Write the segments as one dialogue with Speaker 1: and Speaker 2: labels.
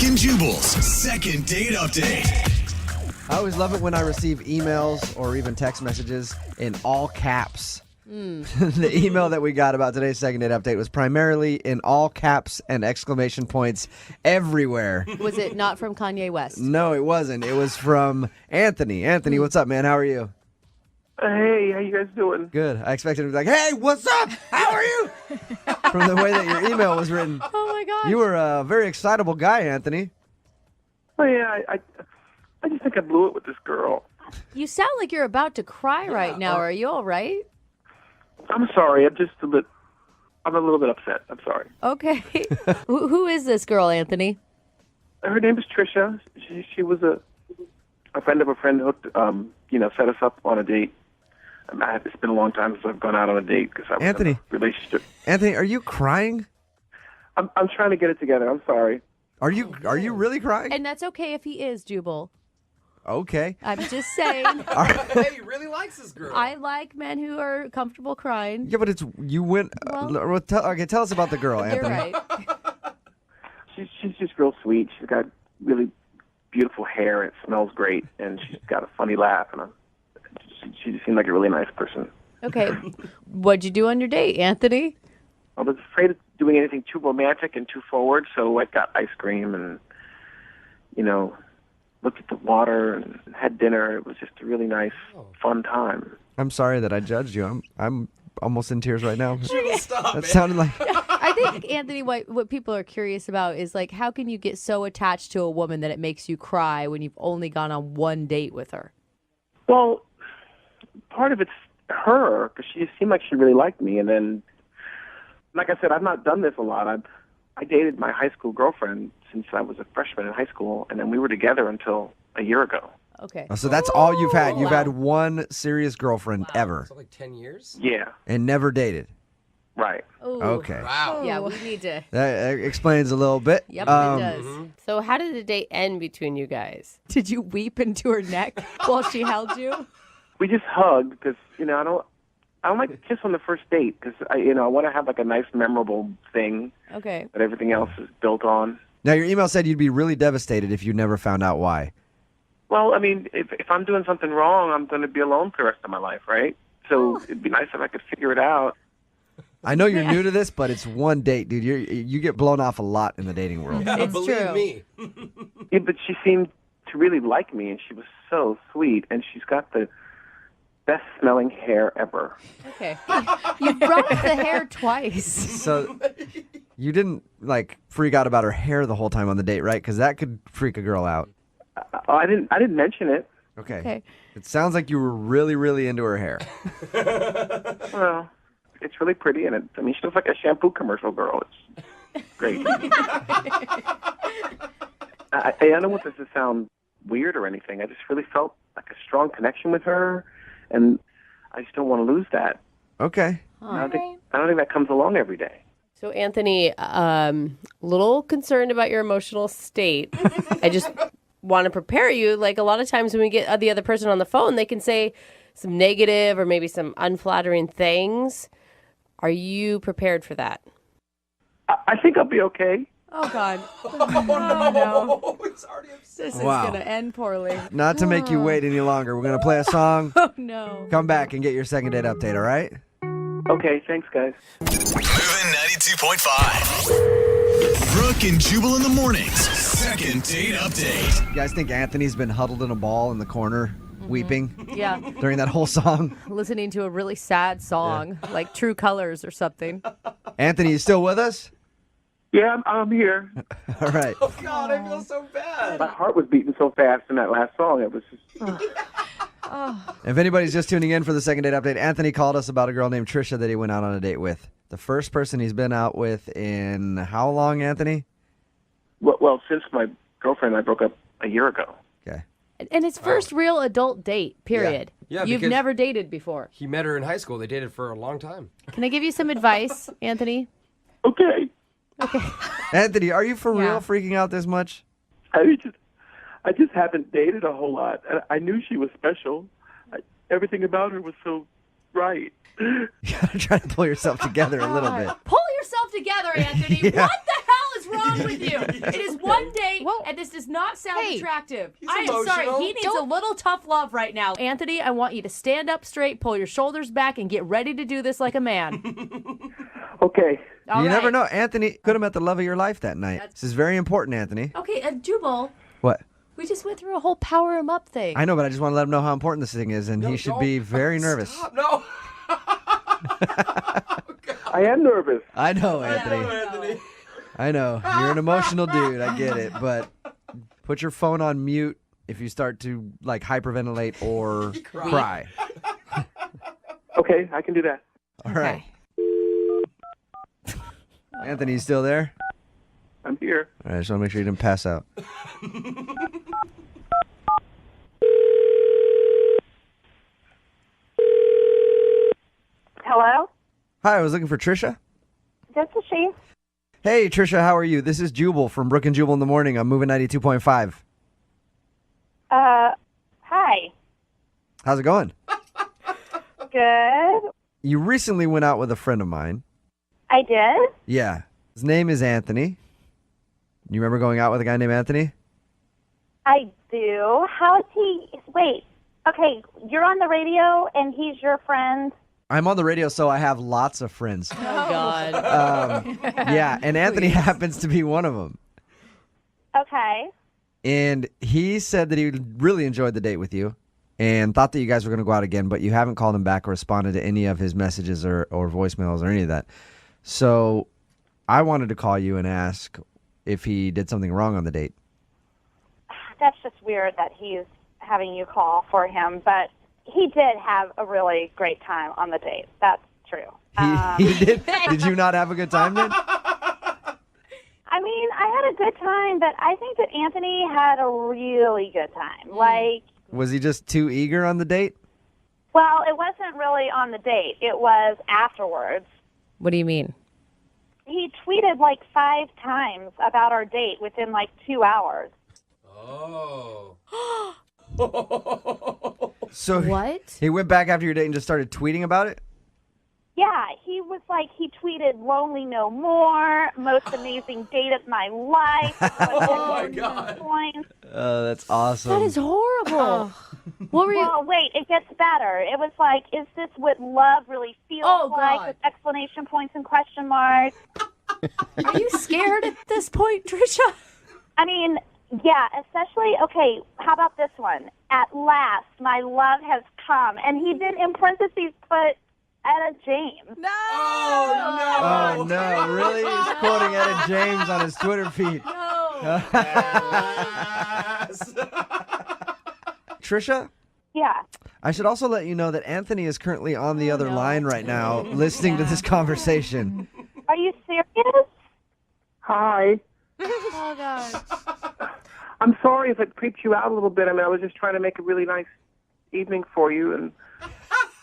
Speaker 1: and Jubal's second date update.
Speaker 2: I always love it when I receive emails or even text messages in all caps. The email that we got about today's second date update was primarily in all caps and exclamation points everywhere.
Speaker 3: Was it not from Kanye West?
Speaker 2: No, it wasn't. It was from Anthony. Anthony, what's up, man? How are you?
Speaker 4: Hey, how you guys doing?
Speaker 2: Good. I expected him to be like, hey, what's up? How are you? From the way that your email was written.
Speaker 3: Oh, my gosh.
Speaker 2: You were a very excitable guy, Anthony.
Speaker 4: Oh yeah, I just think I blew it with this girl.
Speaker 3: You sound like you're about to cry right now. Are you all right?
Speaker 4: I'm sorry. I'm a little bit upset. I'm sorry.
Speaker 3: Okay. Who is this girl, Anthony?
Speaker 4: Her name is Trisha. She was a friend of a friend hooked, set us up on a date. It's been a long time since I've gone out on a date because I was
Speaker 2: Anthony.
Speaker 4: in a relationship.
Speaker 2: Anthony, are you crying?
Speaker 4: I'm trying to get it together. I'm sorry.
Speaker 2: Are you really crying?
Speaker 3: And that's okay if he is, Jubal.
Speaker 2: Okay.
Speaker 3: I'm just saying.
Speaker 5: Hey, he really likes this girl.
Speaker 3: I like men who are comfortable crying.
Speaker 2: Yeah, but you went. Tell us about the girl,
Speaker 3: You're
Speaker 2: Anthony.
Speaker 3: right.
Speaker 4: She's just real sweet. She's got really beautiful hair. It smells great, and she's got a funny laugh. And she just seemed like a really nice person.
Speaker 3: Okay. What'd you do on your date, Anthony?
Speaker 4: I was afraid of doing anything too romantic and too forward, so I got ice cream and, looked at the water and had dinner. It was just a really nice, fun time.
Speaker 2: I'm sorry that I judged you. I'm almost in tears right now.
Speaker 5: Stop,
Speaker 2: That
Speaker 5: man.
Speaker 2: sounded like.
Speaker 3: I think, Anthony, what people are curious about is, like, how can you get so attached to a woman that it makes you cry when you've only gone on one date with her?
Speaker 4: Well, part of it's her, because she seemed like she really liked me. And then, like I said, I've not done this a lot. I dated my high school girlfriend since I was a freshman in high school, and then we were together until a year ago.
Speaker 3: Okay.
Speaker 2: So that's all you've had. You've
Speaker 3: Wow.
Speaker 2: had one serious girlfriend ever
Speaker 5: So like 10 years?
Speaker 4: Yeah,
Speaker 2: and never dated.
Speaker 4: right.
Speaker 3: Ooh.
Speaker 2: Okay.
Speaker 5: Wow.
Speaker 3: Yeah, we need to.
Speaker 2: That explains a little bit.
Speaker 3: Yep, it does.
Speaker 6: So how did the date end between you guys?
Speaker 3: Did you weep into her neck while she held you?
Speaker 4: We just hugged because, I don't like to kiss on the first date because, I want to have like a nice, memorable thing
Speaker 3: Okay.
Speaker 4: that everything else is built on.
Speaker 2: Now, your email said you'd be really devastated if you never found out why.
Speaker 4: Well, I mean, if I'm doing something wrong, I'm going to be alone for the rest of my life, right? So it'd be nice if I could figure it out.
Speaker 2: I know you're new to this, but it's one date, dude. You get blown off a lot in the dating world.
Speaker 5: Yeah,
Speaker 3: It's
Speaker 5: believe
Speaker 3: true.
Speaker 5: me.
Speaker 4: Yeah, but she seemed to really like me, and she was so sweet, and she's got the best-smelling hair ever.
Speaker 3: Okay. You brought up the hair twice.
Speaker 2: So you didn't freak out about her hair the whole time on the date, right? Because that could freak a girl out.
Speaker 4: I didn't mention it.
Speaker 2: Okay.
Speaker 3: Okay.
Speaker 2: It sounds like you were really, really into her hair.
Speaker 4: Well, it's really pretty, and she looks like a shampoo commercial girl. It's great. I don't want this to sound weird or anything. I just really felt like a strong connection with her, and I just don't want to lose that.
Speaker 2: Okay.
Speaker 4: I don't think that comes along every day.
Speaker 6: So Anthony, little concerned about your emotional state. I just want to prepare you. Like a lot of times when we get the other person on the phone, they can say some negative or maybe some unflattering things. Are you prepared for that?
Speaker 4: I think I'll be okay.
Speaker 3: Oh, God.
Speaker 5: Oh, he's already upset.
Speaker 3: This is
Speaker 2: Wow.
Speaker 3: going to end poorly.
Speaker 2: Not to make you wait any longer, we're going to play a song.
Speaker 3: Oh, no.
Speaker 2: Come back and get your second date update, all right?
Speaker 4: Okay, thanks, guys.
Speaker 1: Moving 92.5. Brooke and Jubal in the mornings. Second date update.
Speaker 2: You guys think Anthony's been huddled in a ball in the corner weeping
Speaker 3: Yeah.
Speaker 2: during that whole song?
Speaker 3: Listening to a really sad song, like True Colors or something.
Speaker 2: Anthony, you still with us?
Speaker 4: Yeah, I'm here.
Speaker 2: All right.
Speaker 5: God, I feel so bad.
Speaker 4: My heart was beating so fast in that last song. It was just...
Speaker 2: If anybody's just tuning in for the second date update, Anthony called us about a girl named Trisha that he went out on a date with. The first person he's been out with in how long, Anthony?
Speaker 4: Well, since my girlfriend and I broke up a year ago.
Speaker 2: Okay.
Speaker 3: And his first real adult date, period.
Speaker 5: Yeah,
Speaker 3: You've
Speaker 5: because-
Speaker 3: never dated before.
Speaker 5: He met her in high school. They dated for a long time.
Speaker 3: Can I give you some advice, Anthony?
Speaker 4: Okay.
Speaker 2: Anthony, are you for
Speaker 3: Yeah.
Speaker 2: real freaking out this much?
Speaker 4: I just haven't dated a whole lot. I knew she was special. Everything about her was so right.
Speaker 2: You gotta try to pull yourself together a little bit.
Speaker 3: Pull yourself together, Anthony.
Speaker 2: Yeah.
Speaker 3: What the hell is
Speaker 6: wrong with you? It is one date,
Speaker 3: Whoa.
Speaker 6: and this does not sound
Speaker 3: Hey.
Speaker 6: attractive. I am sorry.
Speaker 5: emotional.
Speaker 6: He needs a little tough love right now. Anthony, I want you to stand up straight, pull your shoulders back, and get ready to do this like a man.
Speaker 4: Okay.
Speaker 6: All
Speaker 2: You
Speaker 6: right.
Speaker 2: never know. Anthony could have met the love of your life that night. This is very important, Anthony.
Speaker 6: Okay, Jubal,
Speaker 2: What?
Speaker 6: we just went through a whole power him up thing.
Speaker 2: I know, but I just want to let him know how important this thing is, and he should be very nervous.
Speaker 5: Stop. No.
Speaker 4: I am nervous.
Speaker 2: I know, Anthony.
Speaker 5: Anthony.
Speaker 2: I know. You're an emotional dude. I get it. But put your phone on mute if you start to like hyperventilate or cry.
Speaker 4: Okay, I can do that.
Speaker 2: All right. Anthony, you still there?
Speaker 4: I'm here.
Speaker 2: All right, I just want to make sure you didn't pass out.
Speaker 7: Hello?
Speaker 2: Hi, I was looking for Trisha.
Speaker 7: This is she.
Speaker 2: Hey, Trisha, how are you? This is Jubal from Brook and Jubal in the Morning. I'm moving 92.5.
Speaker 7: Hi.
Speaker 2: How's it going?
Speaker 7: Good.
Speaker 2: You recently went out with a friend of mine.
Speaker 7: I did?
Speaker 2: Yeah. His name is Anthony. You remember going out with a guy named Anthony?
Speaker 7: I do. How is he? Wait. Okay, you're on the radio and he's your friend.
Speaker 2: I'm on the radio, so I have lots of friends.
Speaker 6: Oh, God.
Speaker 2: Yeah, and Anthony happens to be one of them.
Speaker 7: Okay.
Speaker 2: And he said that he really enjoyed the date with you and thought that you guys were going to go out again, but you haven't called him back or responded to any of his messages or voicemails or any of that. So I wanted to call you and ask if he did something wrong on the date.
Speaker 7: That's just weird that he's having you call for him, but he did have a really great time on the date. That's true.
Speaker 2: He did. Did you not have a good time then?
Speaker 7: I mean, I had a good time, but I think that Anthony had a really good time. Like,
Speaker 2: Was he just too eager on the date?
Speaker 7: well, it wasn't really on the date. It was afterwards.
Speaker 3: What do you mean?
Speaker 7: He tweeted like 5 times about our date within like 2 hours.
Speaker 5: Oh.
Speaker 2: So
Speaker 3: What?
Speaker 2: he went back after your date and just started tweeting about it?
Speaker 7: Yeah, he was like, he tweeted "Lonely No More," "Most amazing date of my life."
Speaker 5: Oh my God.
Speaker 7: Points.
Speaker 2: Oh, that's awesome.
Speaker 3: That is horrible. What were you?
Speaker 7: Well, wait, it gets better. It was like, "Is this what love really feels
Speaker 6: Oh,
Speaker 7: like?"
Speaker 6: God.
Speaker 7: With exclamation points and question marks.
Speaker 6: Are you scared at this point, Trisha?
Speaker 7: I mean, yeah, especially, okay, how about this one? "At last, my love has come." And he did, in parentheses, put Etta James.
Speaker 6: No.
Speaker 2: Oh, no. Really? He's quoting Etta James on his Twitter feed. Trisha,
Speaker 7: Yeah.
Speaker 2: I should also let you know that Anthony is currently on the other line right now listening to this conversation.
Speaker 7: Are you serious?
Speaker 4: Hi.
Speaker 3: Oh God.
Speaker 4: I'm sorry if it creeped you out a little bit. I mean, I was just trying to make a really nice evening for you, and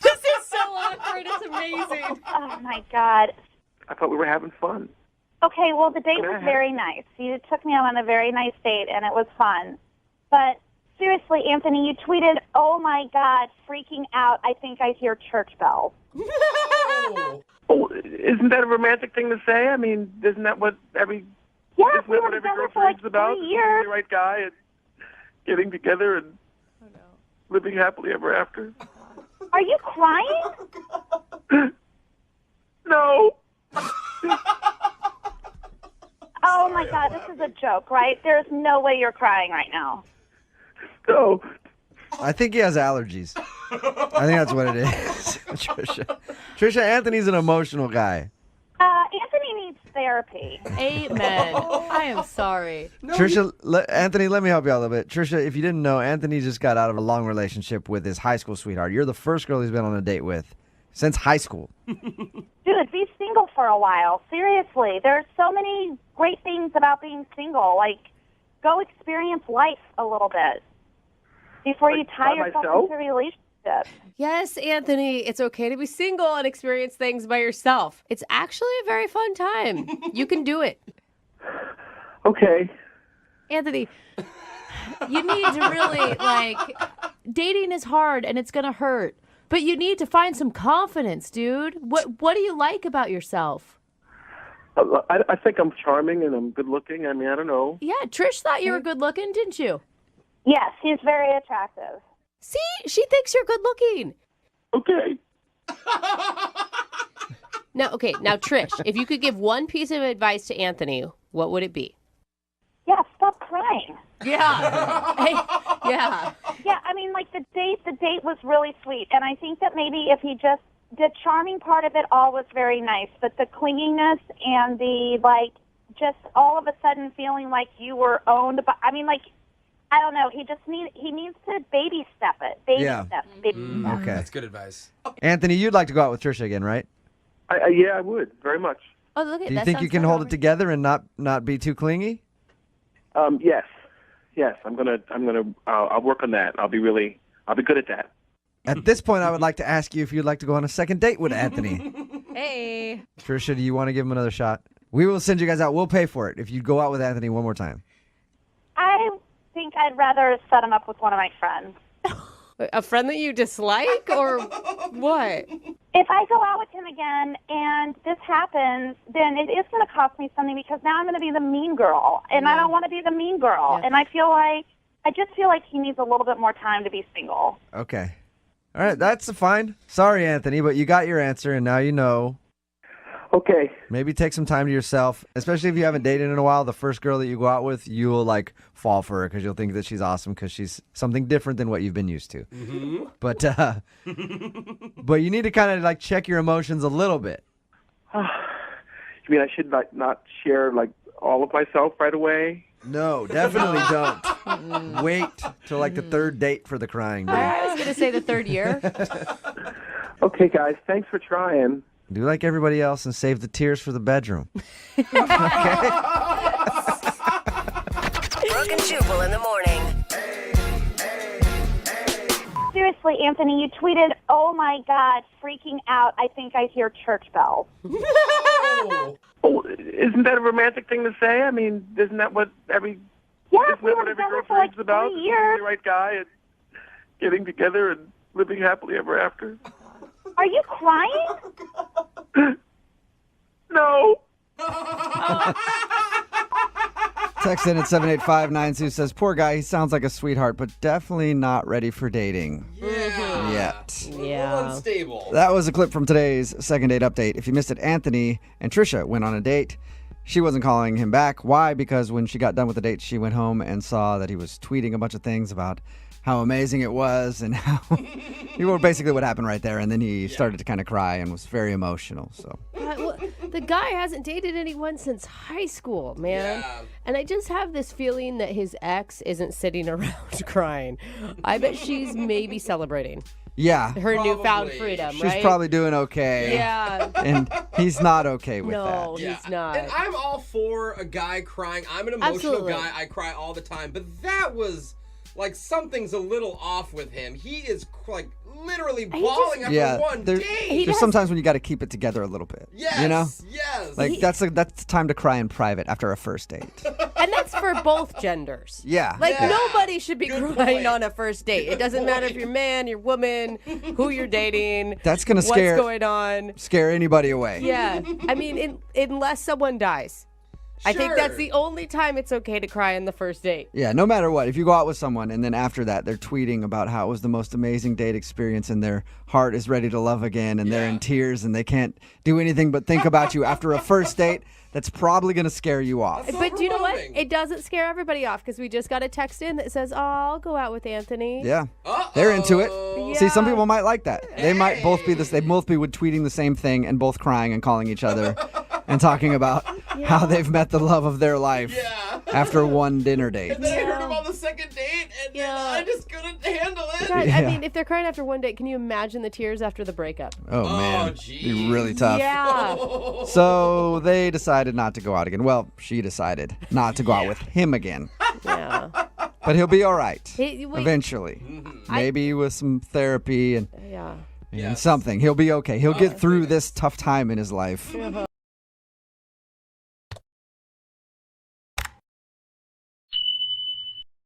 Speaker 6: This is so awkward. It's amazing.
Speaker 7: Oh, my God.
Speaker 4: I thought we were having fun.
Speaker 7: Okay, well, the date was very nice. You took me on a very nice date, and it was fun. But seriously, Anthony, you tweeted, "Oh, my God, freaking out. I think I hear church bells."
Speaker 5: Oh.
Speaker 4: Oh, isn't that a romantic thing to say? I mean, isn't that what every
Speaker 7: Yes,
Speaker 4: isn't
Speaker 7: we
Speaker 4: that
Speaker 7: were
Speaker 4: what every
Speaker 7: together
Speaker 4: girl
Speaker 7: for like
Speaker 4: dreams about?
Speaker 7: 3
Speaker 4: Finding
Speaker 7: years.
Speaker 4: the right guy and getting together and living happily ever after.
Speaker 7: Are you crying?
Speaker 4: No.
Speaker 7: Oh, my God, this is a joke, right? There's no way you're crying right now.
Speaker 4: No.
Speaker 2: I think he has allergies. I think that's what it is. Trisha, Anthony's an emotional guy.
Speaker 7: Anthony needs therapy.
Speaker 6: Amen. I am sorry.
Speaker 2: Trisha, Anthony, let me help you out a little bit. Trisha, if you didn't know, Anthony just got out of a long relationship with his high school sweetheart. You're the first girl he's been on a date with since high school.
Speaker 7: Dude, be single for a while. Seriously, there's so many great things about being single. Like, go experience life a little bit before you tie
Speaker 4: by
Speaker 7: yourself
Speaker 4: myself?
Speaker 7: into a relationship.
Speaker 6: Yes, Anthony, it's okay to be single and experience things by yourself. It's actually a very fun time. You can do it.
Speaker 4: Okay.
Speaker 6: Anthony, you need to really, dating is hard and it's going to hurt. But you need to find some confidence, dude. What do you like about yourself?
Speaker 4: I think I'm charming and I'm good looking. I mean, I don't know.
Speaker 3: Yeah, Trish thought you were good looking, didn't you?
Speaker 7: Yes, he's very attractive.
Speaker 6: See, she thinks you're good looking.
Speaker 4: Okay.
Speaker 6: Now, Trish, if you could give one piece of advice to Anthony, what would it be?
Speaker 7: Yeah, stop crying.
Speaker 3: Yeah. Hey, yeah.
Speaker 7: Yeah, I mean, like the date was really sweet, and I think that maybe if he just the charming part of it all was very nice, but the clinginess and the like, just all of a sudden feeling like you were owned by. I mean, like, I don't know. He needs to baby step it. Baby step.
Speaker 2: Okay.
Speaker 5: That's good advice.
Speaker 2: Anthony, you'd like to go out with Trisha again, right?
Speaker 4: Yeah, I would very much.
Speaker 3: Oh, look at that.
Speaker 2: Do you think you can hold it together and not be too clingy?
Speaker 4: Yes. I'll work on that. I'll be good at that.
Speaker 2: At this point, I would like to ask you if you'd like to go on a second date with Anthony.
Speaker 3: Hey.
Speaker 2: Trisha, do you want to give him another shot? We will send you guys out. We'll pay for it if you go out with Anthony one more time.
Speaker 7: I think I'd rather set him up with one of my friends.
Speaker 6: A friend that you dislike, or what?
Speaker 7: If I go out with him again and this happens, then it is going to cost me something because now I'm going to be the mean girl, and I don't want to be the mean girl. Yeah. And I just feel like he needs a little bit more time to be single.
Speaker 2: Okay. All right, that's fine. Sorry, Anthony, but you got your answer, and now you know.
Speaker 4: Okay.
Speaker 2: Maybe take some time to yourself, especially if you haven't dated in a while. The first girl that you go out with, you'll like fall for her because you'll think that she's awesome because she's something different than what you've been used to. Mm-hmm. But you need to kind of like check your emotions a little bit.
Speaker 4: You mean I should not share like all of myself right away?
Speaker 2: No, definitely don't. Wait till like the third date for the crying. Dude.
Speaker 3: I was going to say the third year.
Speaker 4: Okay, guys, thanks for trying.
Speaker 2: Do like everybody else and save the tears for the bedroom.
Speaker 8: Brooke and Jubal in the morning.
Speaker 7: Seriously, Anthony, you tweeted, "Oh my God, freaking out. I think I hear church bells."
Speaker 4: Oh, isn't that a romantic thing to say? I mean, isn't that what every
Speaker 7: we
Speaker 4: what
Speaker 7: were
Speaker 4: every
Speaker 7: together
Speaker 4: girl
Speaker 7: for like
Speaker 4: dreams about?
Speaker 7: 3
Speaker 4: Is
Speaker 7: years.
Speaker 4: the right guy and getting together and living happily ever after?
Speaker 7: Are you crying?
Speaker 4: No.
Speaker 2: Text in at 78592 says, poor guy, he sounds like a sweetheart, but definitely not ready for dating yet.
Speaker 5: A little unstable.
Speaker 2: That was a clip from today's second date update. If you missed it, Anthony and Trisha went on a date. She wasn't calling him back. Why? Because when she got done with the date, she went home and saw that he was tweeting a bunch of things about how amazing it was and how basically what happened right there. And then he started to kind of cry and was very emotional. So
Speaker 6: The guy hasn't dated anyone since high school, man.
Speaker 5: Yeah.
Speaker 6: And I just have this feeling that his ex isn't sitting around crying. I bet she's maybe celebrating
Speaker 2: yeah,
Speaker 6: her newfound freedom,
Speaker 2: she's
Speaker 6: right?
Speaker 2: probably doing okay.
Speaker 6: Yeah.
Speaker 2: And he's not okay with
Speaker 6: No,
Speaker 2: that.
Speaker 6: he's not.
Speaker 5: And I'm all for a guy crying. I'm an emotional
Speaker 6: Absolutely.
Speaker 5: guy. I cry all the time. But that was like something's a little off with him. He is like literally bawling after one date.
Speaker 2: There's sometimes when you got to keep it together a little bit.
Speaker 5: Yes,
Speaker 2: you know?
Speaker 5: yes.
Speaker 2: Like that's time to cry in private after a first date.
Speaker 6: And that's for both genders.
Speaker 2: Yeah.
Speaker 6: Like,
Speaker 5: Yeah.
Speaker 6: nobody should be
Speaker 5: Good
Speaker 6: crying
Speaker 5: point.
Speaker 6: on a first date. It doesn't matter if you're man, you're woman, who you're dating.
Speaker 2: That's gonna
Speaker 6: what's going on.
Speaker 2: scare anybody away.
Speaker 6: Yeah. I mean, unless someone dies. I think that's the only time it's okay to cry on the first date.
Speaker 2: Yeah, no matter what. If you go out with someone and then after that they're tweeting about how it was the most amazing date experience and their heart is ready to love again and they're in tears and they can't do anything but think about you after a first date, that's probably going to scare you off.
Speaker 6: But do you know what? It doesn't scare everybody off because we just got a text in that says, "Oh, I'll go out with Anthony."
Speaker 2: Yeah. They're into it.
Speaker 6: Yeah.
Speaker 2: See, some people might like that. They might both be they both be tweeting the same thing and both crying and calling each other and talking about how they've met the love of their life after one dinner date.
Speaker 5: And then I heard him on the second date, and then I just couldn't handle it.
Speaker 6: God, I mean, if they're crying after one date, can you imagine the tears after the breakup?
Speaker 2: Oh, man. It'd be really tough.
Speaker 6: Yeah.
Speaker 2: So they decided not to go out again. Well, she decided not to go out with him again.
Speaker 6: Yeah.
Speaker 2: But he'll be all right
Speaker 6: Wait.
Speaker 2: eventually. Maybe with some therapy and
Speaker 6: Yeah.
Speaker 2: something. He'll be okay. He'll get through this tough time in his life.